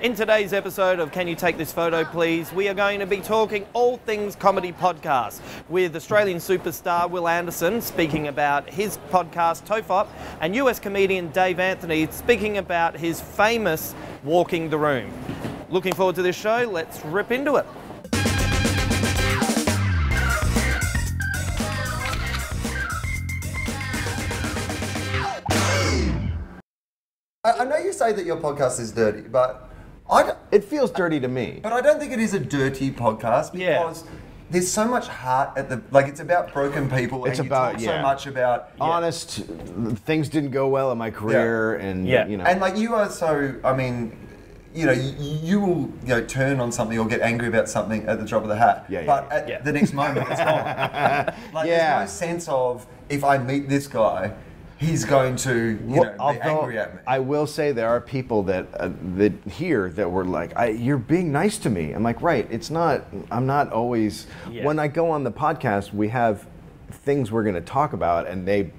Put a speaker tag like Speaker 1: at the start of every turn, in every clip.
Speaker 1: In today's episode of Can You Take This Photo Please, we are going to be talking all things comedy podcast with Australian superstar Will Anderson speaking about his podcast Tofop and US comedian Dave Anthony speaking about his famous Walking the Room. Looking forward to this show, let's rip into it.
Speaker 2: I know you say that your podcast is dirty, but
Speaker 3: it feels dirty to me.
Speaker 2: But I don't think it is a dirty podcast because there's so much heart at the it's about broken people.
Speaker 3: It's
Speaker 2: and
Speaker 3: about
Speaker 2: you talk so much about
Speaker 3: honest things didn't go well in my career, and you know,
Speaker 2: and like you are so. I mean, you know, you will turn on something or get angry about something at the drop of the hat. But at the next moment it's gone. There's no sense of if I meet this guy, he's going to be angry at me.
Speaker 3: I will say there are people that here that were like, "You're being nice to me." I'm like, right? It's not. I'm not always. Yeah. When I go on the podcast, we have things we're going to talk about, and they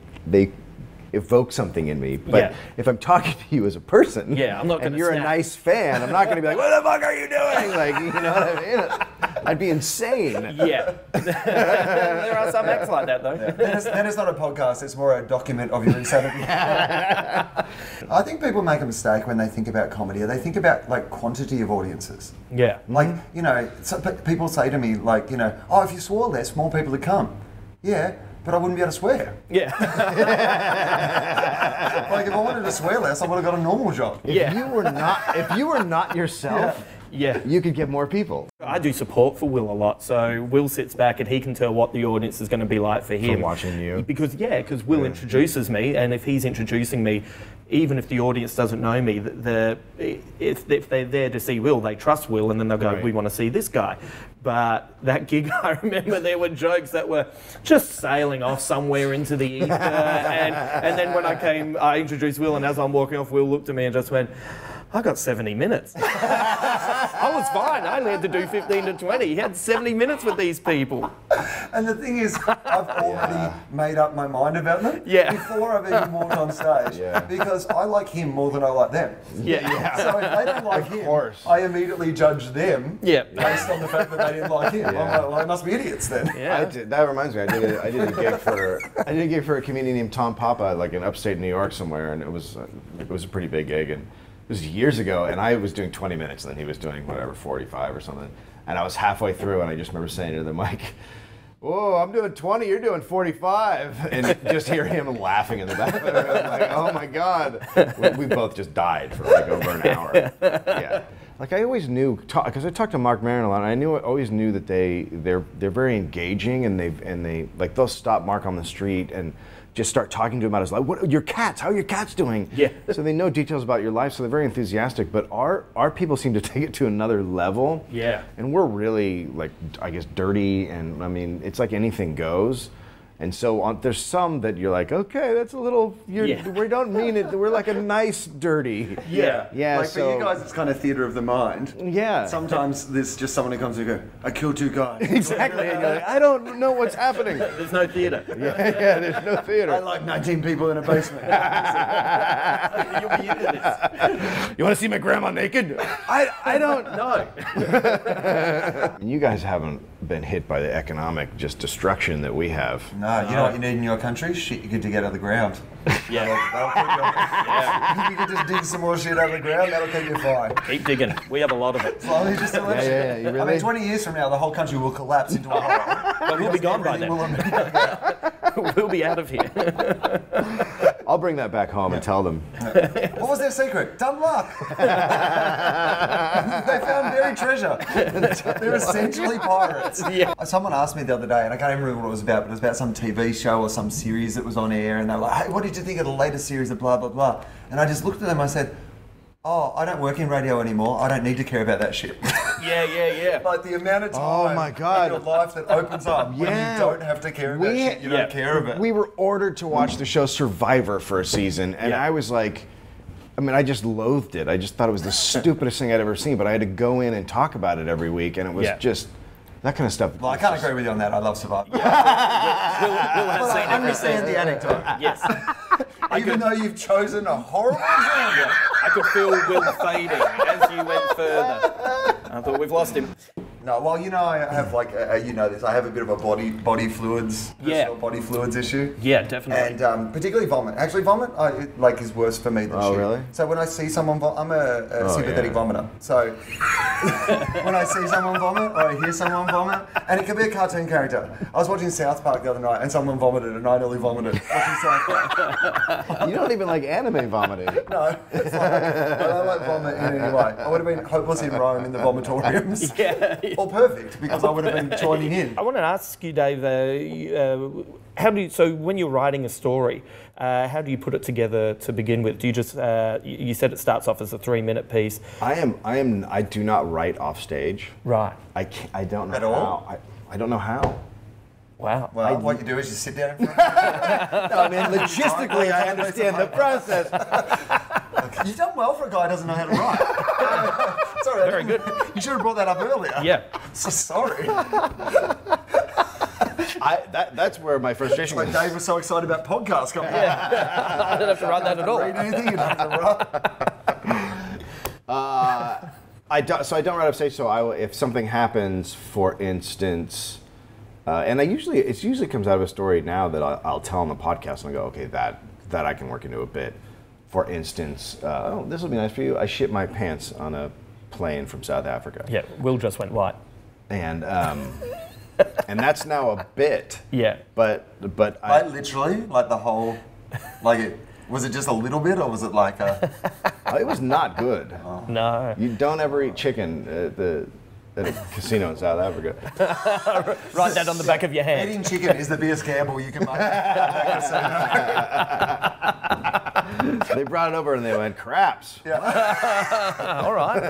Speaker 3: evoke something in me. But if I'm talking to you as a person,
Speaker 1: I'm not
Speaker 3: and you're a nice fan, I'm not going to be like, "What the fuck are you doing?" Like, you know what I mean? I'd be insane.
Speaker 1: Yeah. There are some acts like that, though.
Speaker 2: Yeah. That is not a podcast, it's more a document of your insanity. I think people make a mistake when they think about comedy. They think about, quantity of audiences.
Speaker 1: Yeah.
Speaker 2: People say to me, oh, if you swore less, more people would come. Yeah, but I wouldn't be able to swear.
Speaker 1: Yeah.
Speaker 2: If I wanted to swear less, I would have got a normal job.
Speaker 3: If you were not yourself, you could get more people.
Speaker 1: I do support for Will a lot, so Will sits back and he can tell what the audience is going to be like for him.
Speaker 3: For watching you.
Speaker 1: Because Will introduces me, and if he's introducing me, even if the audience doesn't know me, if they're there to see Will, they trust Will, and then they'll go, we want to see this guy. But that gig, I remember there were jokes that were just sailing off somewhere into the ether, and then when I introduced Will, and as I'm walking off, Will looked at me and just went, I got 70 minutes. I was fine. I only had to do 15 to 20. He had 70 minutes with these people.
Speaker 2: And the thing is, I've already made up my mind about them before I've even walked on stage. Because I like him more than I like them. So if they don't like him, I immediately judge them based on the fact that they didn't like him. I'm like, well, they must be idiots then.
Speaker 3: That reminds me, I did a gig for a comedian named Tom Papa, in upstate New York somewhere, and it was a pretty big gig, and it was years ago, and I was doing 20 minutes, and then he was doing 45 or something. And I was halfway through, and I just remember saying to the mic, "Whoa, I'm doing 20, you're doing 45." And just hear him laughing in the back. I'm like, oh my God. We both just died for over an hour. I always knew, because I talked to Mark Maron a lot, and I always knew that they're very engaging, and they'll stop Mark on the street and just start talking to him about his life. What your cats? How are your cats doing? So they know details about your life, so they're very enthusiastic. But our people seem to take it to another level. And we're really I guess dirty, and I mean it's like anything goes. And so there's some that you're like, okay, that's a little. We don't mean it. We're like a nice dirty.
Speaker 2: For you guys, it's kind of theater of the mind. Sometimes there's just someone who comes and goes, "I killed 2 guys."
Speaker 3: Exactly. And you're like, I don't know what's happening.
Speaker 1: There's no theater.
Speaker 3: There's no theater.
Speaker 2: I like 19 people in a basement.
Speaker 1: You'll be into this.
Speaker 3: You want to see my grandma naked? I don't know. You guys haven't been hit by the economic destruction that we have.
Speaker 2: No, you know what you need in your country? Shit you get to get out of the ground. That'll keep you If you could just dig some more shit out of the ground, that'll keep you fine.
Speaker 1: Keep digging. We have a lot of it.
Speaker 2: Slowly just
Speaker 3: really?
Speaker 2: I mean, 20 years from now, the whole country will collapse into a hole.
Speaker 1: But we'll be gone by then. We'll be out of here.
Speaker 3: I'll bring that back home and tell them.
Speaker 2: What was their secret? Dumb luck. They found buried treasure. They're essentially pirates. Someone asked me the other day, and I can't even remember what it was about, but it was about some TV show or some series that was on air, and they were like, "Hey, what did you think of the latest series of blah, blah, blah?" And I just looked at them and I said, "Oh, I don't work in radio anymore. I don't need to care about that shit."
Speaker 1: Yeah.
Speaker 2: Like the amount of time in your life that opens up when you don't have to care about shit you don't care about.
Speaker 3: We were ordered to watch the show Survivor for a season, and I was like, I just loathed it. I just thought it was the stupidest thing I'd ever seen, but I had to go in and talk about it every week, and it was just that kind of stuff.
Speaker 2: Well, I can't agree with you on that. I love Survivor.
Speaker 1: Will has seen
Speaker 2: I understand the anecdote.
Speaker 1: Yes.
Speaker 2: Even though you've chosen a horrible genre.
Speaker 1: I could feel Will fading as you went further. I thought we've lost him.
Speaker 2: No, well, you know, I have like, you know this, I have a bit of a body fluids, personal body fluids issue.
Speaker 1: Yeah, definitely.
Speaker 2: And particularly vomit. Actually, vomit is worse for me than shit.
Speaker 3: Oh, really?
Speaker 2: So when I see someone I'm a sympathetic vomiter. So when I see someone vomit or I hear someone vomit, and it can be a cartoon character. I was watching South Park the other night and someone vomited and I nearly vomited watching South Park.
Speaker 3: You don't even like anime vomiting.
Speaker 2: No, it's like, I don't like vomit in any way. I would have been hopeless in Rome in the vomitoriums.
Speaker 1: Yeah.
Speaker 2: Or perfect, because I would have been joining in.
Speaker 1: I want to ask you, Dave, so when you're writing a story, how do you put it together to begin with? Do you just, you said it starts off as a 3-minute piece.
Speaker 3: I do not write off stage.
Speaker 1: Right.
Speaker 3: I don't know
Speaker 2: At
Speaker 3: how.
Speaker 2: all?
Speaker 3: I don't know how.
Speaker 1: Wow.
Speaker 2: Well, what you do is you sit down in front of
Speaker 3: No, I mean, logistically, I understand the process.
Speaker 2: You've done well for a guy who doesn't know how to write. Sorry,
Speaker 1: Very good.
Speaker 2: You should have brought that up earlier.
Speaker 1: Yeah.
Speaker 2: So sorry.
Speaker 3: That's where my frustration
Speaker 2: Like
Speaker 3: was.
Speaker 2: Dave was so excited about podcasts coming out.
Speaker 1: I don't have to write that at all.
Speaker 2: Read anything, you don't have to write.
Speaker 3: So I don't write off stage. So if something happens, for instance, and it usually comes out of a story now that I'll tell on the podcast and I go, okay, that I can work into a bit. For instance, this will be nice for you. I shit my pants on a plane from South Africa.
Speaker 1: Yeah, Will just went white.
Speaker 3: And and that's now a bit.
Speaker 1: Yeah.
Speaker 3: But
Speaker 2: Like literally, like the whole, was it just a little bit or was it like a...
Speaker 3: it was not good.
Speaker 1: No.
Speaker 3: You don't ever eat chicken at a casino in South Africa.
Speaker 1: Write that on the back of your hand.
Speaker 2: Eating chicken is the biggest gamble you can make.
Speaker 3: They brought it over and they went, craps.
Speaker 2: Yeah.
Speaker 1: All right.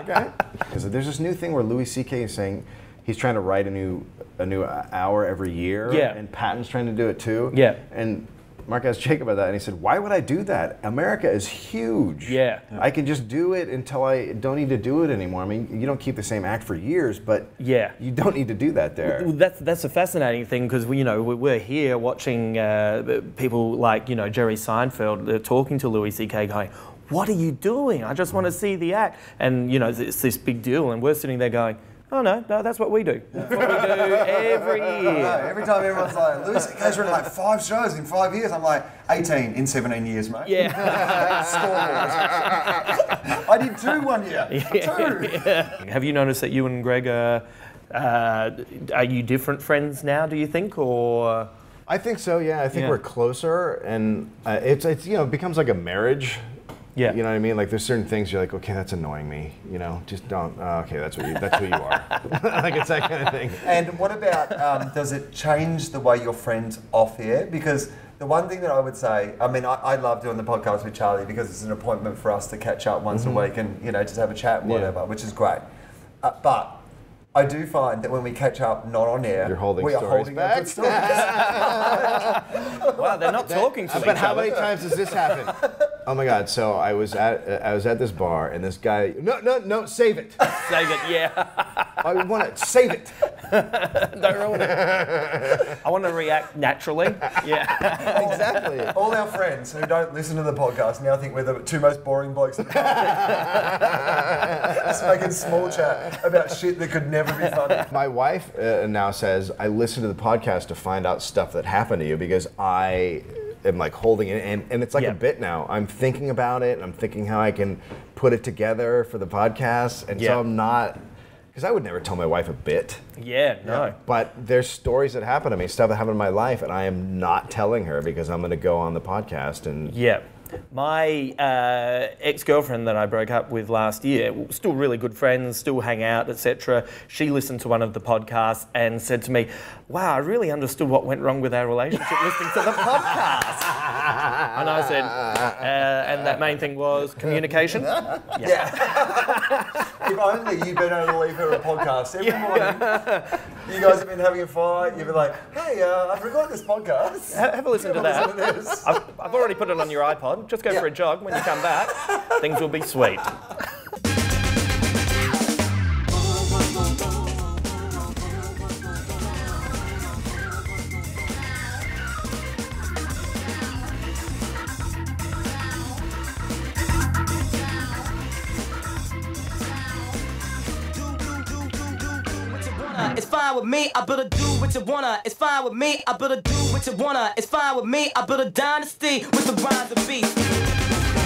Speaker 3: Okay. Because there's this new thing where Louis C.K. is saying he's trying to write a new hour every year.
Speaker 1: Yeah.
Speaker 3: And Patton's trying to do it too.
Speaker 1: Yeah.
Speaker 3: And Mark asked Jake about that, and he said, why would I do that? America is huge.
Speaker 1: Yeah.
Speaker 3: I can just do it until I don't need to do it anymore. I mean, you don't keep the same act for years, but
Speaker 1: Yeah.
Speaker 3: you don't need to do that there.
Speaker 1: Well, that's a fascinating thing because we're here watching people like Jerry Seinfeld talking to Louis C.K. going, "What are you doing? I just want to see the act," and it's this big deal, and we're sitting there going, "Oh no, that's what we do. That's what we do every year."
Speaker 2: Every time everyone's like, Louis C.K.'s written like 5 shows in 5 years. I'm like, 18 in 17 years, mate.
Speaker 1: Yeah.
Speaker 2: I did 2 1 year. 2.
Speaker 1: Yeah. Have you noticed that you and Greg are you different friends now? Do you think, or?
Speaker 3: I think so. Yeah, I think we're closer, and it's it becomes like a marriage.
Speaker 1: Yeah.
Speaker 3: You know what I mean? Like there's certain things you're like, okay, that's annoying me. Just don't. Okay, that's who you are. Like it's that kind of thing.
Speaker 2: And what about, does it change the way you're friends off air? Because the one thing that I would say, I mean, I love doing the podcast with Charlie because it's an appointment for us to catch up once a week and, just have a chat and whatever, which is great. But I do find that when we catch up not on air,
Speaker 3: You're holding
Speaker 2: we are
Speaker 3: stories
Speaker 2: holding
Speaker 3: back.
Speaker 2: good stories.
Speaker 1: Wow, they're not talking to each
Speaker 3: But how
Speaker 1: other.
Speaker 3: many times does this happen? Oh my God! So I was at this bar and this guy. No, save it.
Speaker 1: Save it, yeah.
Speaker 3: I want it. Save it.
Speaker 1: Don't ruin it. I want to react naturally. Yeah.
Speaker 3: Exactly.
Speaker 2: All our friends who don't listen to the podcast now think we're the 2 most boring blokes in the world. Just making small chat about shit that could never be funny.
Speaker 3: My wife now says I listen to the podcast to find out stuff that happened to you because I am like holding it and it's like a bit now. I'm thinking about it and I'm thinking how I can put it together for the podcast, and so I'm not, because I would never tell my wife a bit.
Speaker 1: Yeah, no.
Speaker 3: But there's stories that happen to me, stuff that happened in my life, and I am not telling her because I'm going to go on the podcast and.
Speaker 1: Yeah. My ex-girlfriend that I broke up with last year, still really good friends, still hang out, etc. She listened to one of the podcasts and said to me, "Wow, I really understood what went wrong with our relationship listening to the podcast." And I said, and that main thing was communication.
Speaker 2: Yeah. If only you'd been able to leave her a podcast every morning. You guys have been having a fight. You've been like, "Hey, I've recorded this podcast.
Speaker 1: Have a listen to that.
Speaker 2: Listen to this."
Speaker 1: I've already put it on your iPod. Just go for a jog. When you come back, things will be sweet.
Speaker 4: It's fine with me. I build a do what you wanna. It's fine with me. I build a do what you wanna. It's fine with me. I build a dynasty with the rhymes of beats.